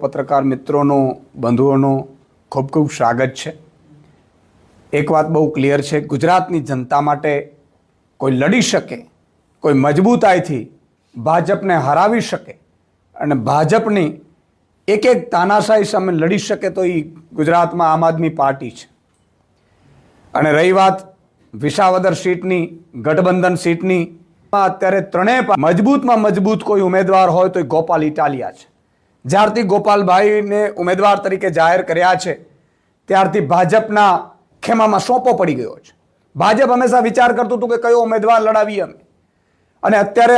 પત્રકાર મિત્રોનો બંધુઓનો ખૂબ ખૂબ સ્વાગત છે। એક વાત બહુ ક્લિયર છે, ગુજરાતની જનતા માટે કોઈ લડી શકે, કોઈ મજબૂતાઈથી ભાજપને હરાવી શકે અને ભાજપની એક એક તાનાશાહી સામે લડી શકે તો એ ગુજરાતમાં આમ આદમી પાર્ટી છે। અને રહી વાત વિસાવદર સીટની, ગઠબંધન સીટની, અત્યારે ત્રણેય મજબૂતમાં મજબૂત કોઈ ઉમેદવાર હોય તો ગોપાલ ઇટાલિયા છે। જ્યારથી ગોપાલભાઈને ઉમેદવાર તરીકે જાહેર કર્યા છે ત્યારથી ભાજપના ખેમામાં સોંપો પડી ગયો છે। ભાજપ હંમેશા વિચાર કરતું હતું કે કયો ઉમેદવાર લડાવીએ અમે, અને અત્યારે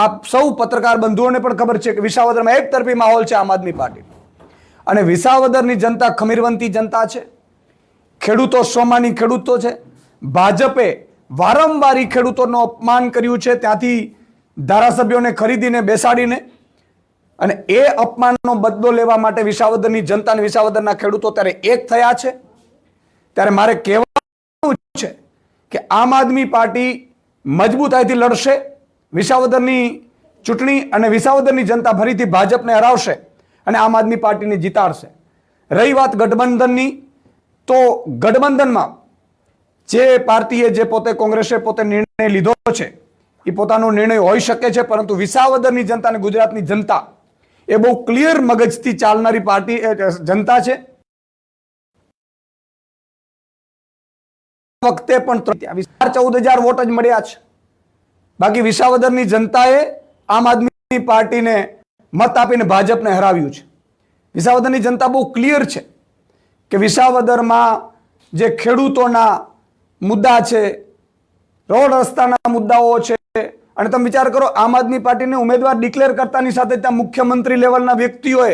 આપ સૌ પત્રકાર બંધુઓને પણ ખબર છે કે વિસાવદરમાં એક તરફી માહોલ છે આમ આદમી પાર્ટીનો, અને વિસાવદરની જનતા ખમીરવંતી જનતા છે, ખેડૂતો સ્વમાની ખેડૂતો છે। ભાજપે વારંવાર ખેડૂતોનું અપમાન કર્યું છે, ત્યાંથી ધારાસભ્યોને ખરીદીને બેસાડીને, અને એ અપમાનનો બદલો લેવા માટે વિસાવદરની જનતા અને વિસાવદરના ખેડૂતો ત્યારે એક થયા છે। ત્યારે મારે કહેવાનું છે કે આમ આદમી પાર્ટી મજબૂતાઈથી લડશે વિસાવદરની ચૂંટણી, અને વિસાવદરની જનતા ફરીથી ભાજપને હરાવશે અને આમ આદમી પાર્ટીને જીતાડશે। રહી વાત ગઠબંધનની, તો ગઠબંધનમાં જે પાર્ટીએ, જે પોતે કોંગ્રેસે પોતે નિર્ણય લીધો છે એ પોતાનો નિર્ણય હોઈ શકે છે, પરંતુ વિસાવદરની જનતા અને ગુજરાતની જનતા એ બહુ ક્લિયર મગજથી ચાલનારી પાર્ટી જનતા છે। વખતે પણ 14,000 વોટ જ મળ્યા છે, બાકી વિસાવદરની જનતાએ આમ આદમી પાર્ટીને મત આપીને ભાજપને હરાવ્યું છે। વિસાવદરની જનતા બહુ ક્લિયર છે કે વિસાવદરમાં જે ખેડૂતોના મુદ્દા છે, રોડ રસ્તાના મુદ્દાઓ છે, અને તમે વિચાર કરો આમ આદમી પાર્ટીને ઉમેદવાર ડિક્લેર કરતાની સાથે ત્યાં મુખ્યમંત્રી લેવલના વ્યક્તિઓએ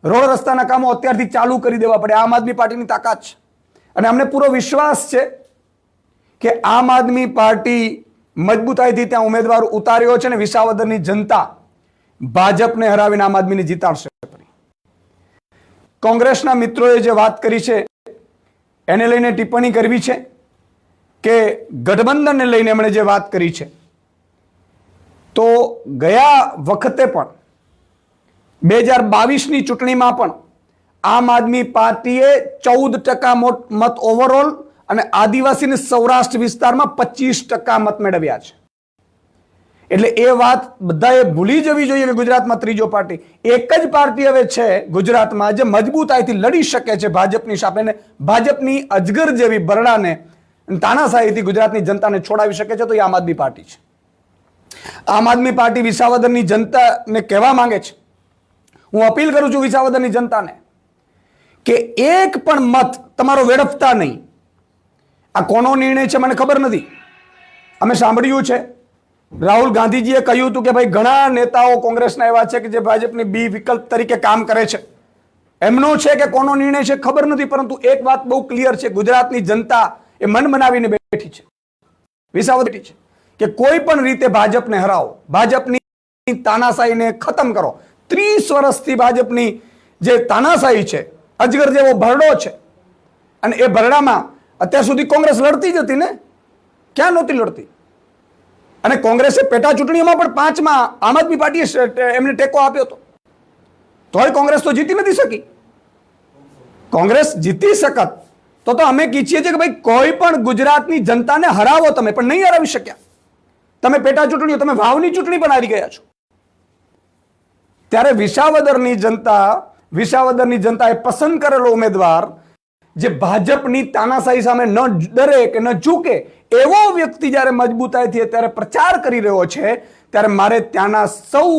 રોડ રસ્તાના કામો અત્યારથી ચાલુ કરી દેવા પડે। આમ આદમી પાર્ટીની તાકાત છે, અને અમને પૂરો વિશ્વાસ છે કે આમ આદમી પાર્ટી મજબૂતાઈથી ત્યાં ઉમેદવાર ઉતાર્યો છે, અને વિસાવદરની જનતા ભાજપને હરાવીને આમ આદમીને જીતાડશે। કોંગ્રેસના મિત્રોએ જે વાત કરી છે એને લઈને ટિપ્પણી કરવી છે કે ગઠબંધનને લઈને એમણે જે વાત કરી છે, તો ગયા વખતે પણ 2022ની ચૂંટણીમાં પણ આમ આદમી પાર્ટીએ 14% મત ઓવરઓલ અને આદિવાસી અને સૌરાષ્ટ્ર વિસ્તારમાં 25% મત મેળવ્યા છે। એટલે એ વાત બધાએ ભૂલી જવી જોઈએ કે ગુજરાતમાં ત્રીજો પાર્ટી, એક જ પાર્ટી હવે છે ગુજરાતમાં જે મજબૂતાઈથી લડી શકે છે ભાજપની સામે, ભાજપની અજગર જેવી બરડાને તાનાશાહીથી ગુજરાતની જનતાને છોડાવી શકે છે, તો એ આમ આદમી પાર્ટી છે। આમ આદમી પાર્ટી વિસાવદરની જનતાને કહેવા માંગે છે, હું અપીલ કરું છું વિસાવદરની જનતાને કે એક પણ મત તમારો વેડફતા નહીં। આ કોનો નિર્ણય છે મને ખબર નથી, અમે સાંભળ્યું છે રાહુલ ગાંધીજીએ કહ્યું હતું કે ભાઈ ઘણા નેતાઓ કોંગ્રેસના એવા છે કે જે ભાજપની બી વિકલ્પ તરીકે કામ કરે છે, એમનો છે કે કોનો નિર્ણય છે ખબર નથી, પરંતુ એક વાત બહુ ક્લિયર છે, ગુજરાતની જનતા એ મન બનાવીને બેઠી છે, વિસાવદર છે કે કોઈ પણ રીતે ભાજપને હરાવો, ભાજપની તાનાશાહીને ખતમ કરો। 30 વર્ષથી ભાજપની જે તાનાશાહી છે, અજગર જેવો ભરડો છે, અને એ ભરડામાં અત્યાર સુધી કોંગ્રેસ લડતી જ હતી ને, ક્યાં નહોતી લડતી? અને કોંગ્રેસે પેટા ચૂંટણીઓમાં પણ 5માં આમ આદમી પાર્ટીએ એમને ટેકો આપ્યો હતો, તોય કોંગ્રેસ તો જીતી નથી શકી। કોંગ્રેસ જીતી શકત તો અમે ઈચ્છીએ છીએ કે ભાઈ કોઈ પણ ગુજરાતની જનતાને હરાવો તમે, પણ નહીં હરાવી શક્યા તમે। પેટા ચૂંટણીઓ, તમે વાવની ચૂંટણી પણ હારી ગયા છો। ત્યારે વિસાવદરની જનતાએ પસંદ કરેલો ઉમેદવાર જે ભાજપની તાનાશાહી સામે ન ડરે કે ન ઝૂકે એવો વ્યક્તિ જ્યારે મજબૂતાઈથી અત્યારે પ્રચાર કરી રહ્યો છે, ત્યારે મારે ત્યાંના સૌ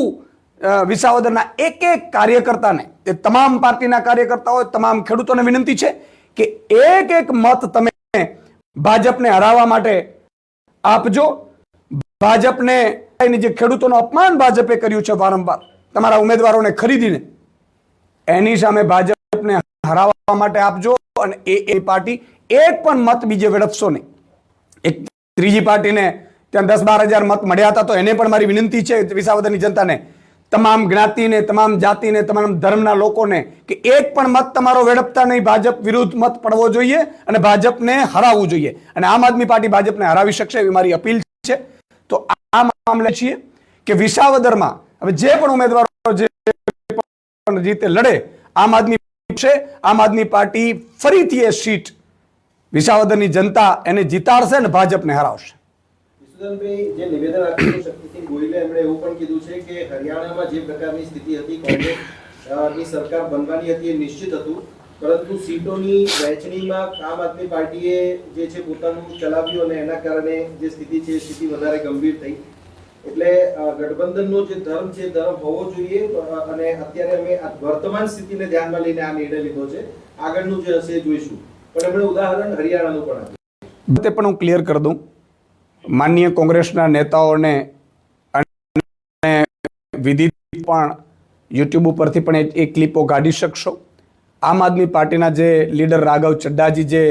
વિસાવદરના એક એક કાર્યકર્તાને, એ તમામ પાર્ટીના કાર્યકર્તાઓ, તમામ ખેડૂતોને વિનંતી છે કે એક એક મત તમે ભાજપને હરાવવા માટે આપજો। ભાજપને જે ખેડૂતોનું અપમાન ભાજપે કર્યું છે વારંવાર તમારા ઉમેદવારોને ખરીદીને, એની સામે ભાજપને હરાવવા માટે આપજો, અને એ પાર્ટી એક પણ મત બીજે વેડફશો નહીં। એક ત્રીજી પાર્ટીને ત્યાં 10-12 હજાર મત મળ્યા હતા, તો એને પણ મારી વિનંતી છે વિસાવદરની જનતાને, તમામ જ્ઞાતિને, તમામ જાતિને, તમામ ધર્મના લોકોને કે એક પણ મત તમારો વેડફતા નહીં, ભાજપ વિરુદ્ધ મત પડવો જોઈએ અને ભાજપને હરાવવું જોઈએ, અને આમ આદમી પાર્ટી ભાજપને હરાવી શકશે એવી મારી અપીલ છે। તો આ મામલે છીએ કે વિસાવદરમાં હવે જે પણ ઉમેદવારો જે પણ રીતે લડે આમ આદમી છે. આમ આદમી પાર્ટી ફરીથી એ સીટ વિસાવદરની જનતા એને જીતાડશે ને ભાજપને હરાવશે. વિસુદાનભાઈ, જે નિવેદન આપ્યું શક્તિસિંહ ગોહિલે એમણે એવું પણ કીધું છે કે હરિયાણામાં જે પ્રકારની સ્થિતિ હતી, કોંગ્રેસની સરકાર બનવાની હતી એ નિશ્ચિત હતું, પરંતુ સીટોની વહેંચણીમાં આમ આદમી પાર્ટીએ જે છે પોતાનું ચલાવ્યું અને એના કારણે જે સ્થિતિ છે એ સ્થિતિ વધારે ગંભીર થઈ. એટલે ગઠબંધનનો જે ધર્મ છે ધર્મ હોવો જોઈએ અને અત્યારે અમે આ વર્તમાન સ્થિતિને ધ્યાનમાં લઈને આ નિર્ણય લીધો છે. આગળનું જે હશે એ જોઈશું. પણ એમણે ઉદાહરણ હરિયાણાનું પણ આપ્યું. તે પણ હું ક્લિયર કરી દઉં. માનનીય કોંગ્રેસના નેતાઓને અને વિધિ પણ યુટ્યુબ ઉપરથી પણ એ ક્લિપો કાઢી શકશો. આમ આદમી પાર્ટીના જે લીડર રાઘવ ચડ્ડાજી જે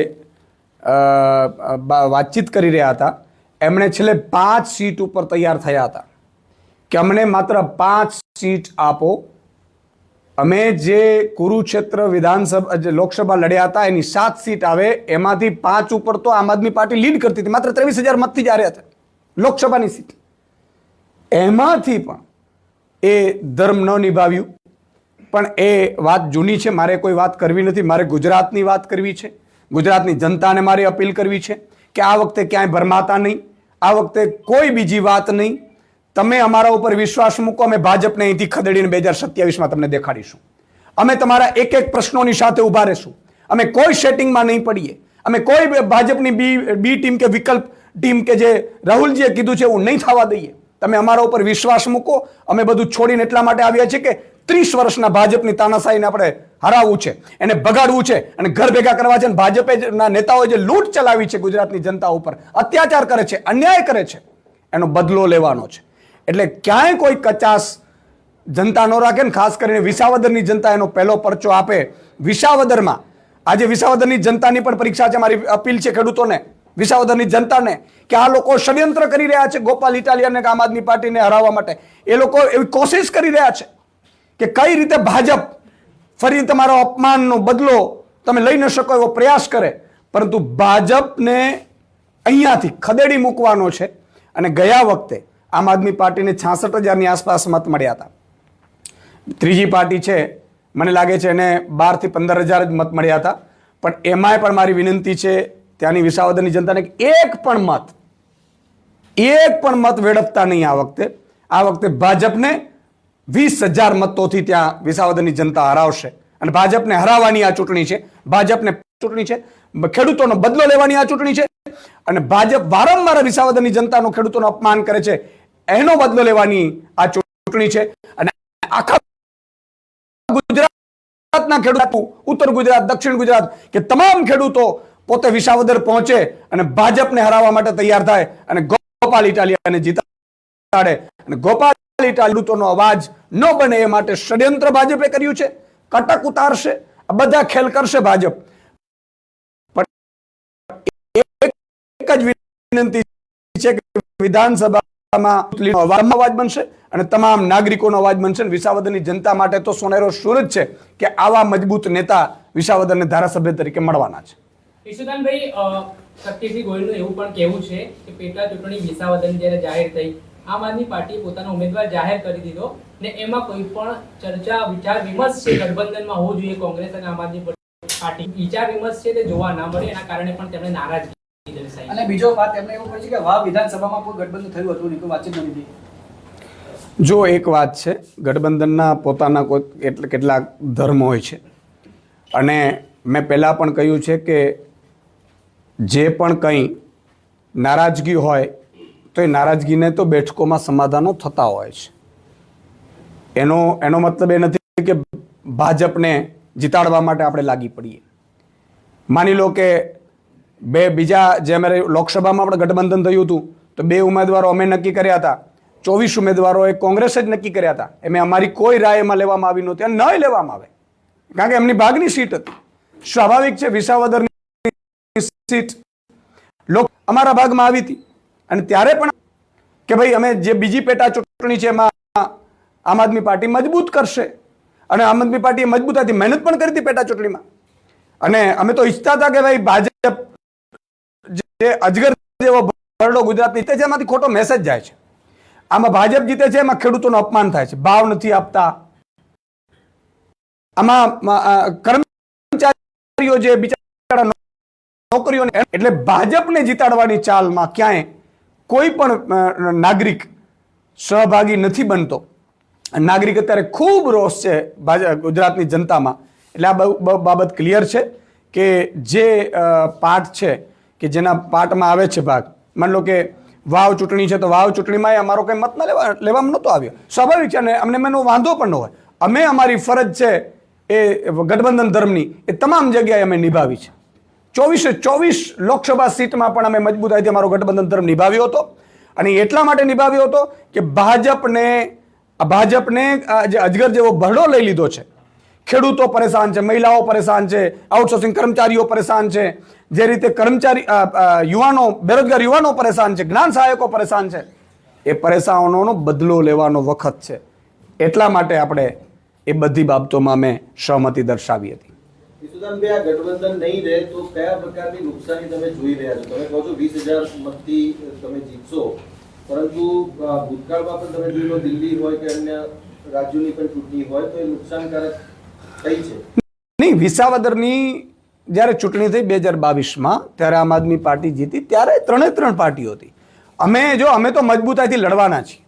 વાતચીત કરી રહ્યા હતા, એમણે છેલ્લે 5 સીટ ઉપર તૈયાર થયા હતા કે અમને માત્ર 5 સીટ આપો. અમે જે કુરુક્ષેત્ર વિધાનસભા જે લોકસભા લડ્યા હતા એની 7 સીટ આવે, એમાંથી 5 ઉપર તો આમ આદમી પાર્ટી લીડ કરતી હતી, માત્ર 23,000 મતથી જ હાર્યા હતા લોકસભાની સીટ. એમાંથી પણ એ ધર્મ ન નિભાવ્યું. પણ એ વાત જૂની છે, મારે કોઈ વાત કરવી નથી. મારે ગુજરાતની વાત કરવી છે, ગુજરાતની જનતાને મારે અપીલ કરવી છે કે આ વખતે ક્યાંય ભરમાતા નહીં, આ વખતે કોઈ બીજી વાત નહીં. તમે અમારા ઉપર વિશ્વાસ મૂકો, અમે ભાજપને અહીંથી ખદેડીને 2027માં તમને દેખાડીશું. અમે તમારા એક એક પ્રશ્નોની સાથે ઊભા રહેશું. અમે કોઈ સેટિંગમાં નહીં પડીએ. અમે કોઈ ભાજપની બી ટીમ કે વિકલ્પ ટીમ કે જે રાહુલજીએ કીધું છે એવું નહીં થવા દઈએ. તમે અમારા ઉપર વિશ્વાસ મૂકો. અમે બધું છોડીને એટલા માટે આવ્યા છીએ કે 30 વર્ષના ભાજપની તાનાશાહીને આપણે હરાવવું છે, એને ભગાડવું છે અને ઘર ભેગા કરવા છે. ભાજપના નેતાઓએ જે લૂંટ ચલાવી છે ગુજરાતની જનતા ઉપર, અત્યાચાર કરે છે, અન્યાય કરે છે, એનો બદલો લેવાનો છે. એટલે ક્યાંય કોઈ કચાસ જનતા ન રાખે ને ખાસ કરીને વિસાવદરની જનતા એનો પહેલો પરચો આપે. વિસાવદરમાં આજે વિસાવદરની જનતાની પણ પરીક્ષા છે. મારી અપીલ છે ખેડૂતોને, વિસાવદરની જનતાને કે આ લોકો ષડયંત્ર કરી રહ્યા છે ગોપાલ ઇટાલિયાને આમ આદમી પાર્ટીને હરાવવા માટે. એ લોકો એવી કોશિશ કરી રહ્યા છે કે કઈ રીતે ભાજપ ફરી તમારો અપમાનનો બદલો તમે લઈ ન શકો એવો પ્રયાસ કરે. પરંતુ ભાજપને અહીંયાથી ખદેડી મૂકવાનો છે. અને ગયા વખતે આમ આદમી પાર્ટીને 66,000ની આસપાસ મત મળ્યા હતા. ત્રીજી પાર્ટી છે, મને લાગે છે એને 12 થી 15,000 જ મત મળ્યા હતા. પણ એમાંય પણ મારી વિનંતી છે ત્યાંની વિસાવદરની જનતાને એક પણ મત વેડફતા નહીં આ વખતે. આ વખતે ભાજપને 20,000 મતોથી ત્યાં વિસાવદરની જનતા હરાવશે. અને ભાજપને હરાવવાની આ ચૂંટણી છે. ભાજપને ચૂંટણી છે, ખેડૂતોનો બદલો લેવાની આ ચૂંટણી છે. અને ભાજપ વારંવાર વિસાવદરની જનતાનો ખેડૂતોનો અપમાન કરે છે, એનો બદલો લેવાની આ ચૂંટણી છે. અને આખા ગુજરાતના ખેડૂતો, ઉત્તર ગુજરાત, દક્ષિણ ગુજરાત કે તમામ ખેડૂતો પોતે વિસાવદર પહોંચે અને ભાજપને હરાવવા માટે તૈયાર થાય અને ગોપાલ ઇટાલિયાને જીતાડે. અને ગોપાલ ખેડૂતોનો અવાજ ન બને એ માટે ષડયંત્ર ભાજપે કર્યું છે. કટક ઉતારશે, આ બધા ખેલ કરશે ભાજપ. પણ એક જ વિનંતી છે કે વિધાનસભામાં અવાજ બનશે અને તમામ નાગરિકોનો અવાજ બનશે. વિસાવદરની જનતા માટે તો સોનેરો સૂરજ છે કે આવા મજબૂત નેતા વિસાવદરને ધારાસભ્ય તરીકે મળવાના છે. ઈશુદાનભાઈ, શક્તિસિંહ ગોહિલનું એવું પણ કહેવું છે કે પેટા ચૂંટણી વિસાવદરની જ્યારે જાહેર થઈ, આમ આદમી પાર્ટીએ પોતાનો ઉમેદવાર જાહેર કરી દીધો ને એમાં કોઈ પણ ચર્ચા વિચાર વિમર્શ છે ગઠબંધનમાં હોવો જોઈએ કોંગ્રેસ અને આમ આદમી પાર્ટી. વિચાર વિમર્શ છે તે જોવા ના મળે, એના કારણે પણ તેમણે નારાજગી દર્શાવી. અને બીજો વાત એમણે એવું કહ્યું છે કે વાવ વિધાનસભામાં કોઈ ગઠબંધન થયું હતું નહીં, કોઈ વાતચીત નથી થઈ. જો એક વાત છે, ગઠબંધનના પોતાના કેટલાક ધર્મ હોય છે. અને મેં પહેલાં પણ કહ્યું છે કે જે પણ કંઈ નારાજગી હોય તો એ નારાજગીને તો બેઠકોમાં સમાધાનો થતા હોય છે. એનો મતલબ એ નથી કે ભાજપને જીતાડવા માટે આપણે લાગી પડીએ. માની લો કે બીજા જે અમારે લોકસભામાં આપણે ગઠબંધન થયું હતું તો 2 ઉમેદવારો અમે નક્કી કર્યા હતા, 24 ઉમેદવારોએ કોંગ્રેસે જ નક્કી કર્યા હતા. એમાં અમારી કોઈ રાય એમાં લેવામાં આવી નહોતી અને ન લેવામાં આવે, કારણ કે એમની ભાગની સીટ હતી. સ્વાભાવિક છે વિસાવદરની સીટ અમારા ભાગમાં આવી હતી. અને ત્યારે પણ કે ભાઈ અમે જે બીજી પેટા ચૂંટણી છે એમાં આમ આદમી પાર્ટી મજબૂત કરશે. અને આમ આદમી પાર્ટીએ મજબૂતાથી મહેનત પણ કરી હતી પેટા ચૂંટણીમાં. અને અમે તો ઈચ્છતા હતા કે ભાઈ ભાજપ જે અજગર જેવો ભરડો ગુજરાતની જીતે છે એમાંથી ખોટો મેસેજ જાય છે. આમાં ભાજપ જીતે છે એમાં ખેડૂતોનું અપમાન થાય છે, ભાવ નથી આપતા, આમાં કર્મચારીઓ જે બિચારા નોકરીઓને, એટલે ભાજપને જીતાડવાની ચાલમાં ક્યાંય કોઈ પણ નાગરિક સહભાગી નથી બનતો. નાગરિક અત્યારે ખૂબ રોષ છે ગુજરાતની જનતામાં. એટલે આ બાબત ક્લિયર છે કે જે પાઠ છે કે જેના પાઠમાં આવે છે ભાગ, માની લો કે વાવ ચૂંટણી છે તો વાવ ચૂંટણીમાં અમારો કંઈ મત લેવામાં નહોતો આવ્યો, સ્વાભાવિક છે, અને અમને એનો વાંધો પણ ન હોય. અમે અમારી ફરજ છે એ ગઠબંધન ધર્મની એ તમામ જગ્યાએ અમે નિભાવી છે. 24 લોકસભા સીટમાં પણ અમે મજબૂતાઈથી અમારો ગઠબંધન ધર્મ નિભાવ્યો હતો. અને એટલા માટે નિભાવ્યો હતો કે ભાજપને જે અજગર જેવો ભરડો લઈ લીધો છે. ખેડૂતો પરેશાન છે, મહિલાઓ પરેશાન છે, આઉટસોર્સિંગ કર્મચારીઓ પરેશાન છે, જે રીતે યુવાનો, બેરોજગાર યુવાનો પરેશાન છે, જ્ઞાન સહાયકો પરેશાન છે. એ પરેશાનોનો બદલો લેવાનો વખત છે. એટલા માટે આપણે એ બધી બાબતોમાં અમે સહમતિ દર્શાવી હતી. ઈસુદાનભાઈ, આ ગઠબંધન નહીં રહે તો કયા પ્રકારની નુકસાની તમે જોઈ રહ્યા છો? તમે કહો છો 20,000 મતથી તમે જીતશો, પરંતુ ભૂતકાળમાં પણ તમે જોઈ લો, દિલ્હી હોય કે અન્ય રાજ્યોની પણ ચૂંટણી હોય તો એ નુકસાનકારક થઈ છે. નહીં, વિસાવદરની જ્યારે ચૂંટણી થઈ 2022માં, ત્યારે આમ આદમી પાર્ટી જીતી, ત્યારે 3 પાર્ટીઓ હતી. અમે તો મજબૂતાઈથી લડવાના છીએ.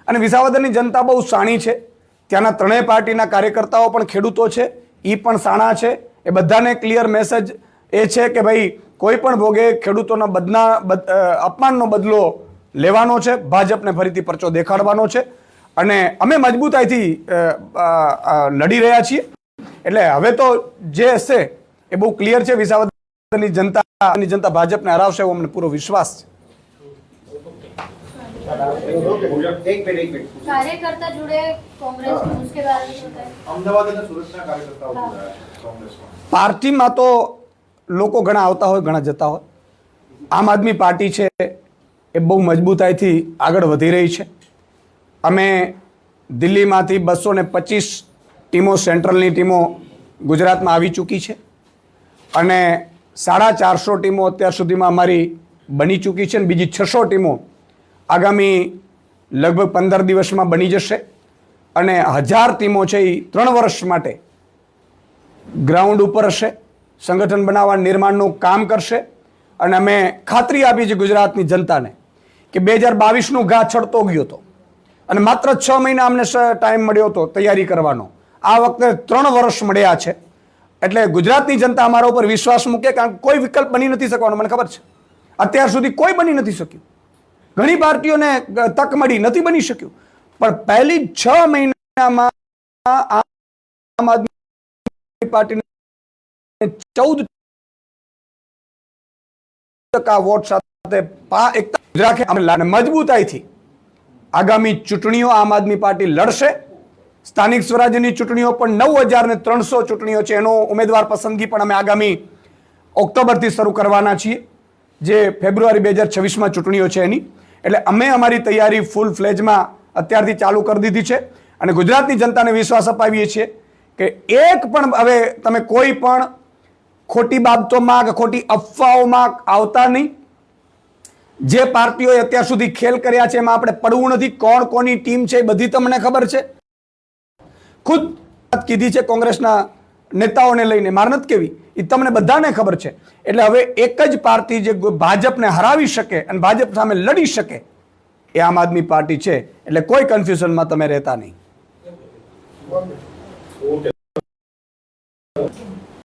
અને વિસાવદરની જનતા બહુ શાણી છે. ત્યાંના 3 પાર્ટીના કાર્યકર્તાઓ પણ ખેડૂતો છે, એ પણ શાણા છે. એ બધાને ક્લિયર મેસેજ એ છે કે ભાઈ કોઈ પણ ભોગે ખેડૂતોના અપમાનનો બદલો લેવાનો છે, ભાજપને ફરીથી પરચો દેખાડવાનો છે. અને અમે મજબૂતાઈથી લડી રહ્યા છીએ. એટલે હવે તો જે હશે એ બહુ ક્લિયર છે. વિસાવદરની જનતા ભાજપને હરાવશે એવો અમને પૂરો વિશ્વાસ છે. એક મિનિટ. कार्यकर्ता जुड़े कांग्रेस में, उसके बारे में बताएं। અમદાવાદ અને સુરતના કાર્યકર્તાઓ જોડાયા કોંગ્રેસમાં. પાર્ટીમાં તો લોકો ઘણા આવતા હોય, ઘણા જતા હોય. આમ આદમી પાર્ટી છે એ બહુ મજબૂતાઈથી આગળ વધી રહી છે. અમે દિલ્હીમાંથી 225 ટીમો, સેન્ટ્રલની ટીમો ગુજરાતમાં આવી ચૂકી છે. અને 450 ટીમો અત્યાર સુધીમાં અમારી બની ચૂકી છે. અને બીજી 600 ટીમો આગામી લગભગ 15 દિવસમાં બની જશે. અને 1000 ટીમો છે એ 3 વર્ષ માટે ગ્રાઉન્ડ ઉપર હશે, સંગઠન બનાવવા નિર્માણનું કામ કરશે. અને અમે ખાતરી આપી છે ગુજરાતની જનતાને કે 2022નું ઘા છડતો ગયો હતો અને માત્ર 6 મહિના અમને ટાઈમ મળ્યો હતો તૈયારી કરવાનો. આ વખતે 3 વર્ષ મળ્યા છે. એટલે ગુજરાતની જનતા અમારા ઉપર વિશ્વાસ મૂકે, કારણ કે કોઈ વિકલ્પ બની નથી શકવાનો. મને ખબર છે અત્યાર સુધી કોઈ બની નથી શક્યું. ઘણી પાર્ટીઓને તક મળી, નથી બની શક્યું. પણ પહેલી 6 મહિનામાં આમ આદમી પાર્ટીને 14% વોટ સાથે મજબૂતાઈથી આગામી ચૂંટણીઓ આમ આદમી પાર્ટી લડશે. સ્થાનિક સ્વરાજ્યની ચૂંટણીઓ પણ 9,300 ચૂંટણીઓ છે. એનો ઉમેદવાર પસંદગી પણ અમે આગામી ઓક્ટોબરથી શરૂ કરવાના છીએ, જે ફેબ્રુઆરી 2026માં ચૂંટણીઓ છે એની. એટલે અમે અમારી તૈયારી ફૂલ ફ્લેજમાં અત્યારથી ચાલુ કરી દીધી છે. અને ગુજરાતની જનતાને વિશ્વાસ અપાવીએ છીએ કે એક પણ હવે તમે કોઈ પણ ખોટી બાબતોમાં કે ખોટી અફવાઓમાં આવતા નહીં. જે પાર્ટીઓએ અત્યાર સુધી ખેલ કર્યા છે એમાં આપણે પડવું નથી. કોણ કોની ટીમ છે એ બધી તમને ખબર છે. ખુદ કીધી છે કોંગ્રેસના નેતાઓને લઈને, માર નથી કેવી, એ તમને બધાને ખબર છે. એટલે હવે એક જ પાર્ટી જે ભાજપને હરાવી શકે અને ભાજપ સામે લડી શકે એ આમ આદમી પાર્ટી છે. એટલે કોઈ કન્ફ્યુઝનમાં તમે રહેતા નહીં.